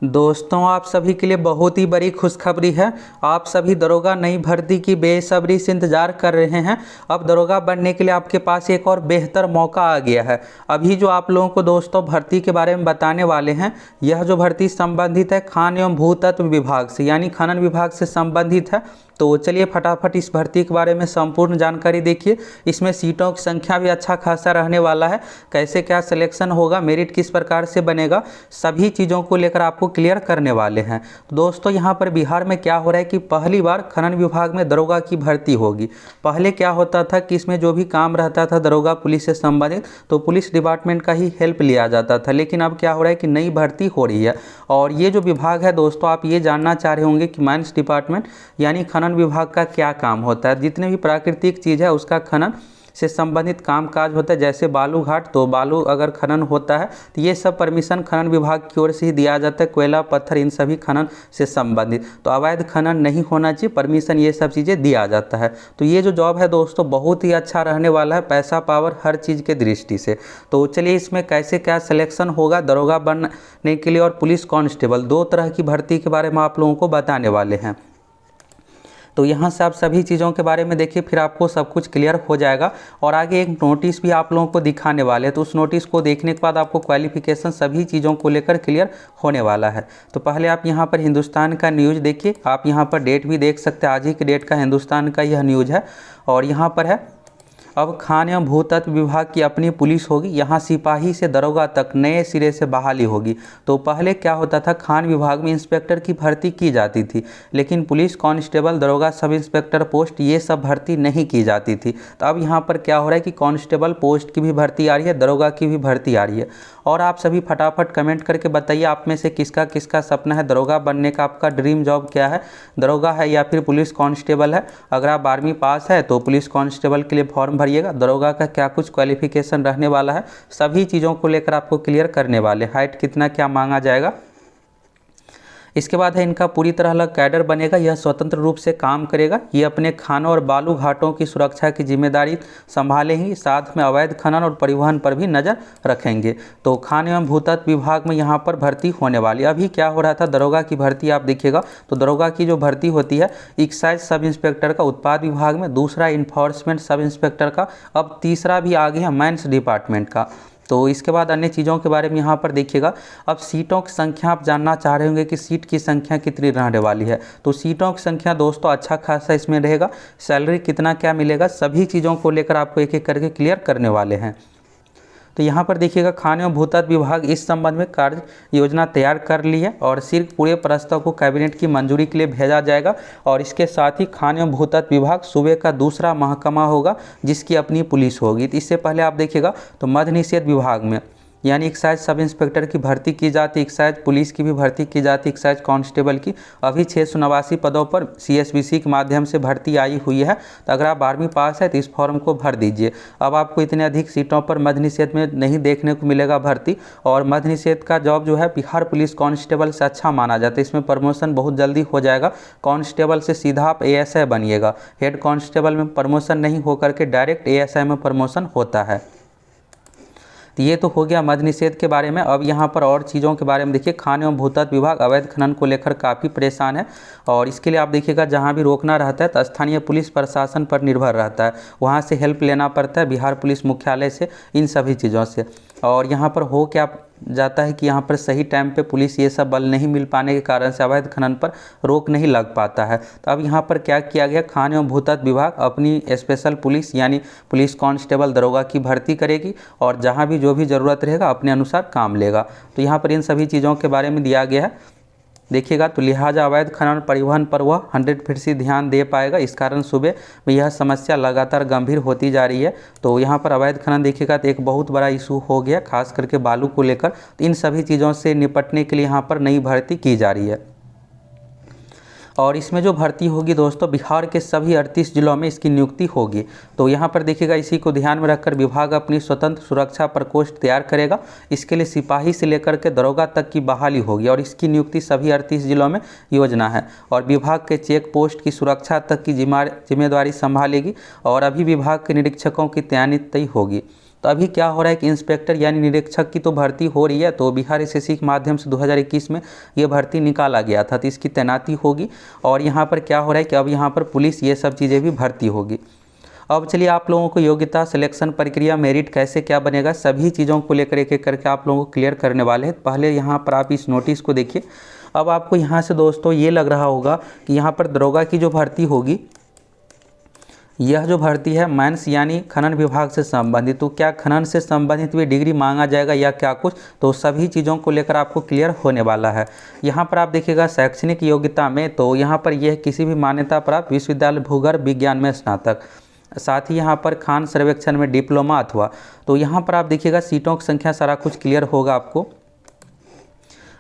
दोस्तों, आप सभी के लिए बहुत ही बड़ी खुशखबरी है। आप सभी दरोगा नई भर्ती की बेसब्री से इंतज़ार कर रहे हैं। अब दरोगा बनने के लिए आपके पास एक और बेहतर मौका आ गया है। अभी जो आप लोगों को दोस्तों भर्ती के बारे में बताने वाले हैं, यह जो भर्ती संबंधित है खान एवं भूतत्व विभाग से, यानी खनन विभाग से संबंधित है। तो चलिए फटाफट इस भर्ती के बारे में संपूर्ण जानकारी देखिए। इसमें सीटों की संख्या भी अच्छा खासा रहने वाला है। कैसे क्या सिलेक्शन होगा, मेरिट किस प्रकार से बनेगा, सभी चीज़ों को लेकर आपको क्लियर करने वाले हैं। तो दोस्तों, यहाँ पर बिहार में क्या हो रहा है कि पहली बार खनन विभाग में दरोगा की भर्ती होगी। पहले क्या होता था कि इसमें जो भी काम रहता था दरोगा पुलिस से संबंधित, तो पुलिस डिपार्टमेंट का ही हेल्प लिया जाता था। लेकिन अब क्या हो रहा है कि नई भर्ती हो रही है। और ये जो विभाग है दोस्तों, आप ये जानना चाह रहे होंगे कि माइंस डिपार्टमेंट यानी खनन विभाग का क्या काम होता है। जितने भी प्राकृतिक चीज़ है उसका खनन से संबंधित काम काज होता है। जैसे बालू घाट, तो बालू अगर खनन होता है तो ये सब परमिशन खनन विभाग की ओर से ही दिया जाता है। कोयला पत्थर इन सभी खनन से संबंधित, तो अवैध खनन नहीं होना चाहिए, परमिशन ये सब चीज़ें दिया जाता है। तो ये जो जॉब है दोस्तों बहुत ही अच्छा रहने वाला है, पैसा पावर हर चीज़ के दृष्टि से। तो चलिए इसमें कैसे क्या सिलेक्शन होगा दरोगा बनने के लिए और पुलिस कांस्टेबल, दो तरह की भर्ती के बारे में आप लोगों को बताने वाले हैं। तो यहाँ से आप सभी चीज़ों के बारे में देखिए, फिर आपको सब कुछ क्लियर हो जाएगा। और आगे एक नोटिस भी आप लोगों को दिखाने वाले हैं, तो उस नोटिस को देखने के बाद आपको क्वालिफिकेशन सभी चीज़ों को लेकर क्लियर होने वाला है। तो पहले आप यहाँ पर हिंदुस्तान का न्यूज़ देखिए। आप यहाँ पर डेट भी देख सकते हैं, आज ही की डेट का हिंदुस्तान का यह न्यूज़ है। और यहाँ पर है, अब खान एवं भूतत्व विभाग की अपनी पुलिस होगी। यहाँ सिपाही से दरोगा तक नए सिरे से बहाली होगी। तो पहले क्या होता था, खान विभाग में इंस्पेक्टर की भर्ती की जाती थी, लेकिन पुलिस कांस्टेबल दरोगा सब इंस्पेक्टर पोस्ट ये सब भर्ती नहीं की जाती थी। तो अब यहाँ पर क्या हो रहा है कि कांस्टेबल पोस्ट की भी भर्ती आ रही है, दरोगा की भी भर्ती आ रही है। और आप सभी फटाफट कमेंट करके बताइए आप में से किसका किसका सपना है दरोगा बनने का, आपका ड्रीम जॉब क्या है, दरोगा है या फिर पुलिस कांस्टेबल है। अगर आप 12वीं पास है तो पुलिस कांस्टेबल के लिए फॉर्म भरिएगा। दरोगा का क्या कुछ क्वालिफिकेशन रहने वाला है, सभी चीज़ों को लेकर आपको क्लियर करने वाले। हाइट कितना क्या मांगा जाएगा। इसके बाद है इनका पूरी तरह अलग कैडर बनेगा, यह स्वतंत्र रूप से काम करेगा। ये अपने खानों और बालू घाटों की सुरक्षा की जिम्मेदारी संभालेंगी, साथ में अवैध खनन और परिवहन पर भी नज़र रखेंगे। तो खान एवं भूतत्व विभाग में यहाँ पर भर्ती होने वाली। अभी क्या हो रहा था, दरोगा की भर्ती आप देखिएगा तो दरोगा की जो भर्ती होती है एक्साइज सब इंस्पेक्टर का उत्पाद विभाग में, दूसरा इन्फोर्समेंट सब इंस्पेक्टर का, अब तीसरा भी आ गया माइंस डिपार्टमेंट का। तो इसके बाद अन्य चीज़ों के बारे में यहाँ पर देखिएगा। अब सीटों की संख्या आप जानना चाह रहे होंगे कि सीट की संख्या कितनी रहने वाली है। तो सीटों की संख्या दोस्तों अच्छा खासा इसमें रहेगा। सैलरी कितना क्या मिलेगा, सभी चीज़ों को लेकर आपको एक एक करके क्लियर करने वाले हैं। तो यहाँ पर देखिएगा, खान एवं भूतत्व विभाग इस संबंध में कार्य योजना तैयार कर ली है और सिर्फ पूरे प्रस्ताव को कैबिनेट की मंजूरी के लिए भेजा जाएगा। और इसके साथ ही खान एवं भूतत्व विभाग सूबे का दूसरा महकमा होगा जिसकी अपनी पुलिस होगी। तो इससे पहले आप देखिएगा तो मद्य निषेध विभाग में यानी एक्साइज सब इंस्पेक्टर की भर्ती की जाती, एक्साइज पुलिस की भी भर्ती की जाती, एक्साइज कांस्टेबल की। अभी 689 पदों पर CSBC के माध्यम से भर्ती आई हुई है। तो अगर आप 12वीं पास है तो इस फॉर्म को भर दीजिए। अब आपको इतने अधिक सीटों पर मद्य निषेध में नहीं देखने को मिलेगा भर्ती। और मद्य निषेध का जॉब जो है बिहार पुलिस कांस्टेबल से अच्छा माना जाता है। इसमें प्रमोशन बहुत जल्दी हो जाएगा। कांस्टेबल से सीधा आप ASI बनिएगा। हेड कांस्टेबल में प्रमोशन नहीं होकर के डायरेक्ट ASI में प्रमोशन होता है। तो ये तो हो गया मद्य निषेध के बारे में। अब यहाँ पर और चीज़ों के बारे में देखिए। खान एवं भूतत्व विभाग अवैध खनन को लेकर काफ़ी परेशान है और इसके लिए आप देखिएगा जहाँ भी रोकना रहता है तो स्थानीय पुलिस प्रशासन पर निर्भर रहता है, वहाँ से हेल्प लेना पड़ता है बिहार पुलिस मुख्यालय से, इन सभी चीज़ों से। और यहाँ पर हो क्या जाता है कि यहाँ पर सही टाइम पे पुलिस ये सब बल नहीं मिल पाने के कारण से अवैध खनन पर रोक नहीं लग पाता है। तो अब यहाँ पर क्या किया गया, खान एवं भूतत्व विभाग अपनी स्पेशल पुलिस यानी पुलिस कांस्टेबल दरोगा की भर्ती करेगी और जहाँ भी जो भी ज़रूरत रहेगा अपने अनुसार काम लेगा। तो यहाँ पर इन सभी चीज़ों के बारे में दिया गया है देखिएगा। तो लिहाजा अवैध खनन परिवहन पर वह 100% ध्यान दे पाएगा। इस कारण सूबे में यह समस्या लगातार गंभीर होती जा रही है। तो यहाँ पर अवैध खनन देखिएगा तो एक बहुत बड़ा इशू हो गया, खास करके बालू को लेकर। तो इन सभी चीज़ों से निपटने के लिए यहाँ पर नई भर्ती की जा रही है। और इसमें जो भर्ती होगी दोस्तों बिहार के सभी 38 जिलों में इसकी नियुक्ति होगी। तो यहाँ पर देखिएगा, इसी को ध्यान में रखकर विभाग अपनी स्वतंत्र सुरक्षा प्रकोष्ठ तैयार करेगा। इसके लिए सिपाही से लेकर के दरोगा तक की बहाली होगी और इसकी नियुक्ति सभी 38 जिलों में योजना है। और विभाग के चेक पोस्ट की सुरक्षा तक की जिम्मेदारी संभालेगी और अभी विभाग के निरीक्षकों की तैनाती होगी। तो अभी क्या हो रहा है कि इंस्पेक्टर यानी निरीक्षक की तो भर्ती हो रही है, तो बिहार एसएससी के माध्यम से 2021 में ये भर्ती निकाला गया था, तो इसकी तैनाती होगी। और यहाँ पर क्या हो रहा है कि अब यहाँ पर पुलिस ये सब चीज़ें भी भर्ती होगी। अब चलिए आप लोगों को योग्यता, सिलेक्शन प्रक्रिया, मेरिट कैसे क्या बनेगा, सभी चीज़ों को लेकर एक एक करके आप लोगों को क्लियर करने वाले हैं। पहले यहाँ पर आप इस नोटिस को देखिए। अब आपको यहाँ से दोस्तों ये लग रहा होगा कि यहाँ पर दरोगा की जो भर्ती होगी, यह जो भर्ती है माइंस यानी खनन विभाग से संबंधित, तो क्या खनन से संबंधित भी डिग्री मांगा जाएगा या क्या कुछ, तो सभी चीज़ों को लेकर आपको क्लियर होने वाला है। यहाँ पर आप देखिएगा शैक्षणिक योग्यता में, तो यहाँ पर यह किसी भी मान्यता प्राप्त विश्वविद्यालय भूगर्भ विज्ञान में स्नातक, साथ ही यहाँ पर खान सर्वेक्षण में डिप्लोमा अथवा, तो यहाँ पर आप देखिएगा सीटों की संख्या सारा कुछ क्लियर होगा आपको।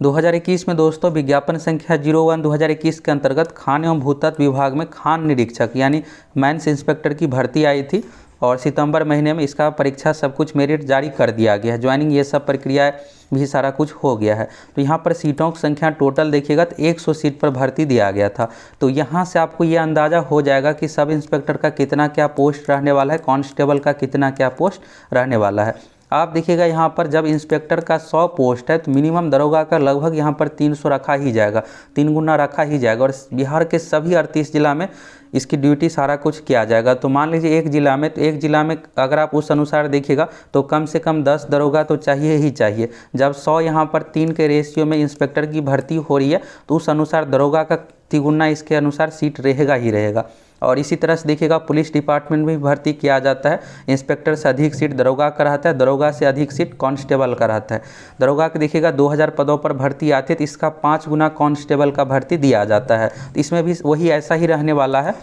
2021 में दोस्तों विज्ञापन संख्या 01 2021 के अंतर्गत खान एवं भूतत्व विभाग में खान निरीक्षक यानी माइंस इंस्पेक्टर की भर्ती आई थी, और सितंबर महीने में इसका परीक्षा सब कुछ मेरिट जारी कर दिया गया है, ज्वाइनिंग ये सब प्रक्रिया भी सारा कुछ हो गया है। तो यहाँ पर सीटों की संख्या टोटल देखिएगा तो 100 सीट पर भर्ती दिया गया था। तो यहाँ से आपको ये अंदाज़ा हो जाएगा कि सब इंस्पेक्टर का कितना क्या पोस्ट रहने वाला है, कांस्टेबल का कितना क्या पोस्ट रहने वाला है। आप देखिएगा यहाँ पर जब इंस्पेक्टर का 100 पोस्ट है तो मिनिमम दरोगा का लगभग यहाँ पर 300 रखा ही जाएगा, 3 गुना रखा ही जाएगा। और बिहार के सभी 38 जिला में इसकी ड्यूटी सारा कुछ किया जाएगा। तो मान लीजिए एक जिला में, तो एक जिला में अगर आप उस अनुसार देखिएगा तो कम से कम 10 दरोगा तो चाहिए ही चाहिए। जब 100 यहाँ पर 3 के रेशियो में इंस्पेक्टर की भर्ती हो रही है तो उस अनुसार दरोगा का तिगुना इसके अनुसार सीट रहेगा ही रहेगा। और इसी तरह से देखिएगा पुलिस डिपार्टमेंट में भी भर्ती किया जाता है। इंस्पेक्टर से अधिक सीट दरोगा का रहता है, दरोगा से अधिक सीट कांस्टेबल का रहता है। दरोगा के देखिएगा 2000 पदों पर भर्ती आती है तो इसका 5 गुना कांस्टेबल का भर्ती दिया जाता है। तो इसमें भी वही ऐसा ही रहने वाला है।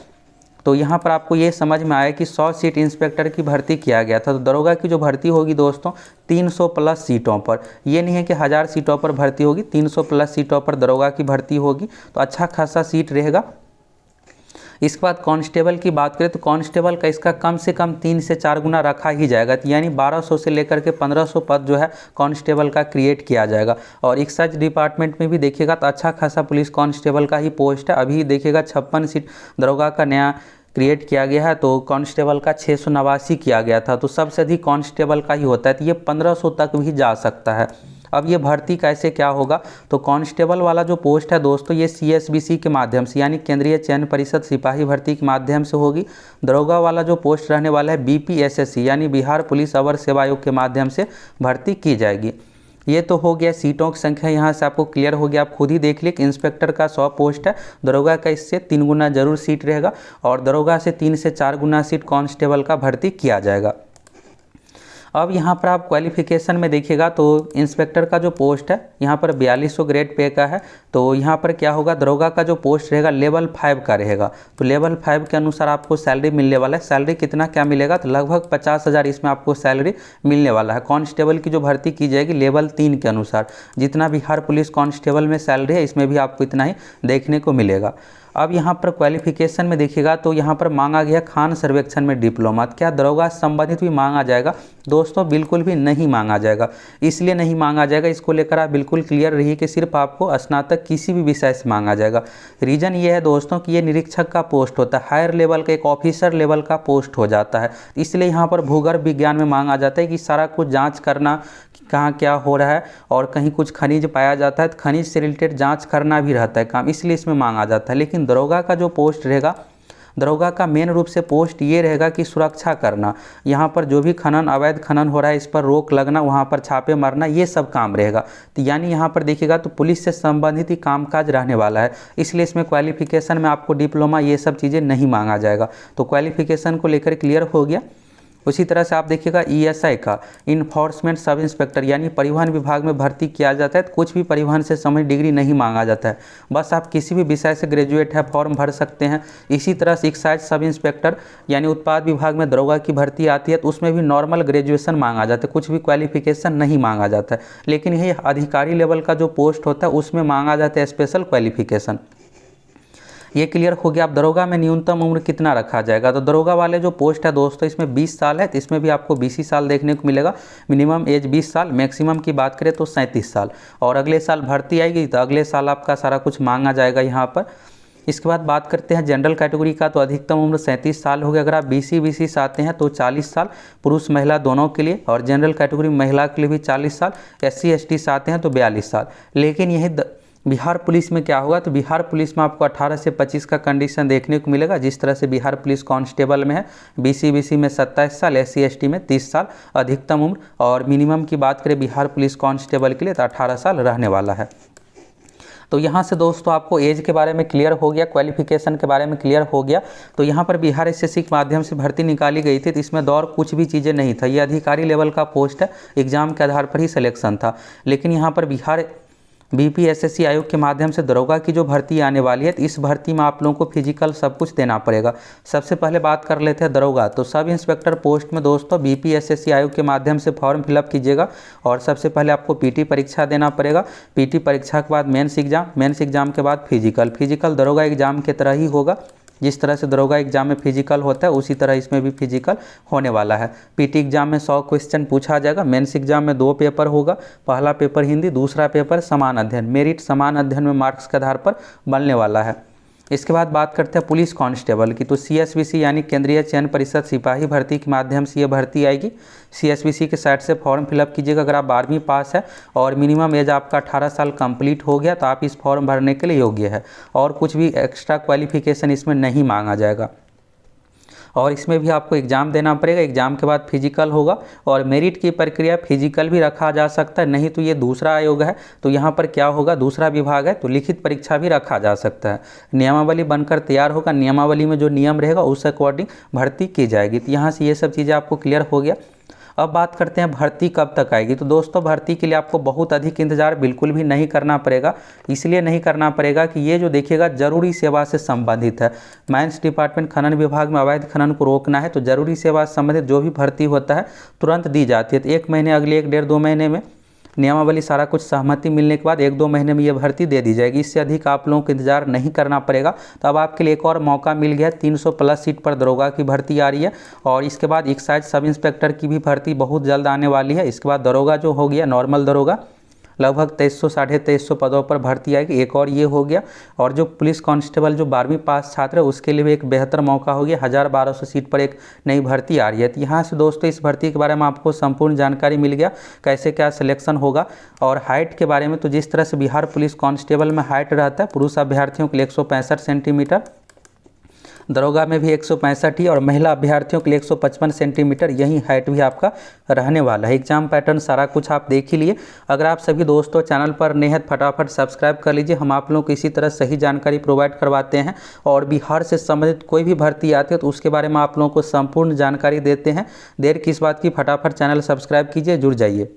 तो यहाँ पर आपको ये समझ में आया कि 100 सीट इंस्पेक्टर की भर्ती किया गया था। तो दरोगा की जो भर्ती होगी दोस्तों 300 प्लस सीटों पर, ये नहीं है कि 1000 सीटों पर भर्ती होगी, 300 प्लस सीटों पर दरोगा की भर्ती होगी। तो अच्छा खासा सीट रहेगा। इसके बाद कांस्टेबल की बात करें तो कांस्टेबल का इसका कम से कम 3 से 4 गुना रखा ही जाएगा, यानी 1200 से लेकर के 1500 पद जो है कांस्टेबल का क्रिएट किया जाएगा। और एक्साइज डिपार्टमेंट में भी देखिएगा तो अच्छा खासा पुलिस कांस्टेबल का ही पोस्ट है। अभी देखिएगा 56 सीट दरोगा का नया क्रिएट किया गया है, तो कांस्टेबल का 689 किया गया था। तो सबसे अधिक कांस्टेबल का ही होता है, तो ये 1500 तक भी जा सकता है। अब ये भर्ती कैसे क्या होगा, तो कांस्टेबल वाला जो पोस्ट है दोस्तों ये CSBC के माध्यम से यानी केंद्रीय चयन परिषद सिपाही भर्ती के माध्यम से होगी। दरोगा वाला जो पोस्ट रहने वाला है BPSSC यानी बिहार पुलिस अवर सेवा आयोग के माध्यम से भर्ती की जाएगी। ये तो हो गया सीटों की संख्या, यहाँ से आपको क्लियर हो गया। आप खुद ही देख लीजिए कि इंस्पेक्टर का 100 पोस्ट है, दरोगा का इससे 3 गुना जरूर सीट रहेगा, और दरोगा से 3 से 4 गुना सीट कांस्टेबल का भर्ती किया जाएगा। अब यहाँ पर आप क्वालिफिकेशन में देखिएगा तो इंस्पेक्टर का जो पोस्ट है यहाँ पर 4200 ग्रेड पे का है। तो यहाँ पर क्या होगा, दरोगा का जो पोस्ट रहेगा लेवल 5 का रहेगा। तो लेवल 5 के अनुसार आपको सैलरी मिलने वाला है। सैलरी कितना क्या मिलेगा, तो लगभग 50,000 इसमें आपको सैलरी मिलने वाला है। कांस्टेबल की जो भर्ती की जाएगी लेवल 3 के अनुसार, जितना बिहार पुलिस कांस्टेबल में सैलरी है इसमें भी आपको इतना ही देखने को मिलेगा। अब यहाँ पर क्वालिफिकेशन में देखिएगा तो यहाँ पर मांगा गया खान सर्वेक्षण में डिप्लोमा। क्या दरोगा संबंधित भी मांगा जाएगा, दोस्तों बिल्कुल भी नहीं मांगा जाएगा। इसलिए नहीं मांगा जाएगा, इसको लेकर आप बिल्कुल क्लियर रहिए कि सिर्फ आपको स्नातक किसी भी विषय से मांगा जाएगा। रीज़न ये है दोस्तों कि ये निरीक्षक का पोस्ट होता है, हायर लेवल का एक ऑफिसर लेवल का पोस्ट हो जाता है। इसलिए यहाँ पर भूगर्भ विज्ञान में मांगा जाता है कि सारा कुछ जाँच करना कहाँ क्या हो रहा है, और कहीं कुछ खनिज पाया जाता है तो खनिज से रिलेटेड जांच करना भी रहता है काम, इसलिए इसमें मांगा जाता है। लेकिन दरोगा का जो पोस्ट रहेगा, दरोगा का मेन रूप से पोस्ट ये रहेगा कि सुरक्षा करना, यहाँ पर जो भी खनन अवैध खनन हो रहा है इस पर रोक लगना, वहाँ पर छापे मारना, ये सब काम रहेगा। तो यानी यहाँ पर देखिएगा तो पुलिस से संबंधित ही कामकाज रहने वाला है। इसलिए इसमें क्वालिफिकेशन में आपको डिप्लोमा ये सब चीज़ें नहीं मांगा जाएगा। तो क्वालिफिकेशन को लेकर क्लियर हो गया। उसी तरह से आप देखिएगा ESI का इन्फोर्समेंट सब इंस्पेक्टर यानी परिवहन विभाग में भर्ती किया जाता है। तो कुछ भी परिवहन से संबंधित डिग्री नहीं मांगा जाता है, बस आप किसी भी विषय से ग्रेजुएट है फॉर्म भर सकते हैं। इसी तरह से एक्साइज सब इंस्पेक्टर यानी उत्पाद विभाग में दरोगा की भर्ती आती है तो उसमें भी नॉर्मल ग्रेजुएशन मांगा जाता है, कुछ भी क्वालिफिकेशन नहीं मांगा जाता है। लेकिन यही अधिकारी लेवल का जो पोस्ट होता है उसमें मांगा जाता है स्पेशल क्वालिफिकेशन। ये क्लियर हो गया। अब दरोगा में न्यूनतम उम्र कितना रखा जाएगा, तो दरोगा वाले जो पोस्ट है दोस्तों इसमें 20 साल है, तो इसमें भी आपको 20 ही साल देखने को मिलेगा। मिनिमम एज 20 साल, मैक्सिमम की बात करें तो 37 साल। और अगले साल भर्ती आएगी तो अगले साल आपका सारा कुछ मांगा जाएगा यहाँ पर। इसके बाद बात करते हैं जनरल कैटेगरी का, तो अधिकतम उम्र 37 साल हो गया। अगर आप BC से आते हैं तो 40 साल पुरुष महिला दोनों के लिए, और जनरल कैटेगरी महिला के लिए भी 40 साल, SC ST से आते हैं तो 42 साल। लेकिन यही बिहार पुलिस में क्या होगा, तो बिहार पुलिस में आपको 18 से 25 का कंडीशन देखने को मिलेगा, जिस तरह से बिहार पुलिस कांस्टेबल में है। BC में 27 साल, SC ST में 30 साल अधिकतम उम्र, और मिनिमम की बात करें बिहार पुलिस कांस्टेबल के लिए तो 18 साल रहने वाला है। तो यहाँ से दोस्तों आपको एज के बारे में क्लियर हो गया, क्वालिफिकेशन के बारे में क्लियर हो गया। तो यहाँ पर बिहार SSC के माध्यम से भर्ती निकाली गई थी, तो इसमें दौर कुछ भी चीज़ें नहीं था, ये अधिकारी लेवल का पोस्ट है, एग्जाम के आधार पर ही सिलेक्शन था। लेकिन यहाँ पर बिहार BPSSC आयोग के माध्यम से दरोगा की जो भर्ती आने वाली है, तो इस भर्ती में आप लोगों को फिजिकल सब कुछ देना पड़ेगा। सबसे पहले बात कर लेते हैं दरोगा। तो सब इंस्पेक्टर पोस्ट में दोस्तों BPSSC आयोग के माध्यम से फॉर्म फिलअप कीजिएगा, और सबसे पहले आपको PT परीक्षा देना पड़ेगा। PT परीक्षा के बाद मेंस एग्जाम के बाद फिजिकल दरोगा एग्जाम की तरह ही होगा। जिस तरह से दरोगा एग्जाम में फिजिकल होता है उसी तरह इसमें भी फिजिकल होने वाला है। PT एग्जाम में 100 क्वेश्चन पूछा जाएगा। मेंस एग्जाम में 2 पेपर होगा, पहला पेपर हिंदी, दूसरा पेपर समान अध्ययन, मेरिट समान अध्ययन में मार्क्स के आधार पर बनने वाला है। इसके बाद बात करते हैं पुलिस कांस्टेबल की। तो CSBC यानी केंद्रीय चयन परिषद सिपाही भर्ती के माध्यम से ये भर्ती आएगी। CSBC के साइट से फॉर्म फिलअप कीजिएगा। अगर आप 12वीं पास है और मिनिमम एज आपका 18 साल कंप्लीट हो गया तो आप इस फॉर्म भरने के लिए योग्य है, और कुछ भी एक्स्ट्रा क्वालिफिकेशन इसमें नहीं मांगा जाएगा। और इसमें भी आपको एग्ज़ाम देना पड़ेगा, एग्ज़ाम के बाद फिजिकल होगा, और मेरिट की प्रक्रिया फिजिकल भी रखा जा सकता है, नहीं तो ये दूसरा आयोग है तो यहाँ पर क्या होगा, दूसरा विभाग है तो लिखित परीक्षा भी रखा जा सकता है। नियमावली बनकर तैयार होगा, नियमावली में जो नियम रहेगा उस अकॉर्डिंग भर्ती की जाएगी। तो यहाँ से ये सब चीज़ें आपको क्लियर हो गया। अब बात करते हैं भर्ती कब तक आएगी। तो दोस्तों भर्ती के लिए आपको बहुत अधिक इंतजार बिल्कुल भी नहीं करना पड़ेगा। इसलिए नहीं करना पड़ेगा कि ये जो देखिएगा जरूरी सेवा से संबंधित है। माइंस डिपार्टमेंट खनन विभाग में अवैध खनन को रोकना है, तो जरूरी सेवा से संबंधित जो भी भर्ती होता है तुरंत दी जाती है। तो 1 महीने, अगले 1-1.5-2 महीने में नियमावली सारा कुछ सहमति मिलने के बाद 1-2 महीने में ये भर्ती दे दी जाएगी। इससे अधिक आप लोगों को इंतजार नहीं करना पड़ेगा। तो अब आपके लिए एक और मौका मिल गया, 300+ सीट पर दरोगा की भर्ती आ रही है, और इसके बाद एक्साइज सब इंस्पेक्टर की भी भर्ती बहुत जल्द आने वाली है। इसके बाद दरोगा जो हो गया नॉर्मल दरोगा, लगभग 2300 साढ़े 2300 पदों पर भर्ती आएगी। एक और ये हो गया, और जो पुलिस कांस्टेबल जो 12वीं पास छात्र है उसके लिए भी एक बेहतर मौका हो गया, 1000-1200 सीट पर एक नई भर्ती आ रही है। तो यहाँ से दोस्तों इस भर्ती के बारे में आपको संपूर्ण जानकारी मिल गया, कैसे क्या सिलेक्शन होगा। और हाइट के बारे में, तो जिस तरह से बिहार पुलिस कांस्टेबल में हाइट रहता है पुरुष अभ्यर्थियों के लिए 165 सेंटीमीटर, दरोगा में भी 165 ही, और महिला अभ्यर्थियों के लिए 155 सेंटीमीटर, यही हाइट भी आपका रहने वाला है। एग्जाम पैटर्न सारा कुछ आप देख ही लिए। अगर आप सभी दोस्तों चैनल पर नए हैं फटाफट सब्सक्राइब कर लीजिए। हम आप लोगों को इसी तरह सही जानकारी प्रोवाइड करवाते हैं, और बिहार से संबंधित कोई भी भर्ती आती है तो उसके बारे में आप लोगों को संपूर्ण जानकारी देते हैं। देर किस बात की, फटाफट चैनल सब्सक्राइब कीजिए, जुड़ जाइए।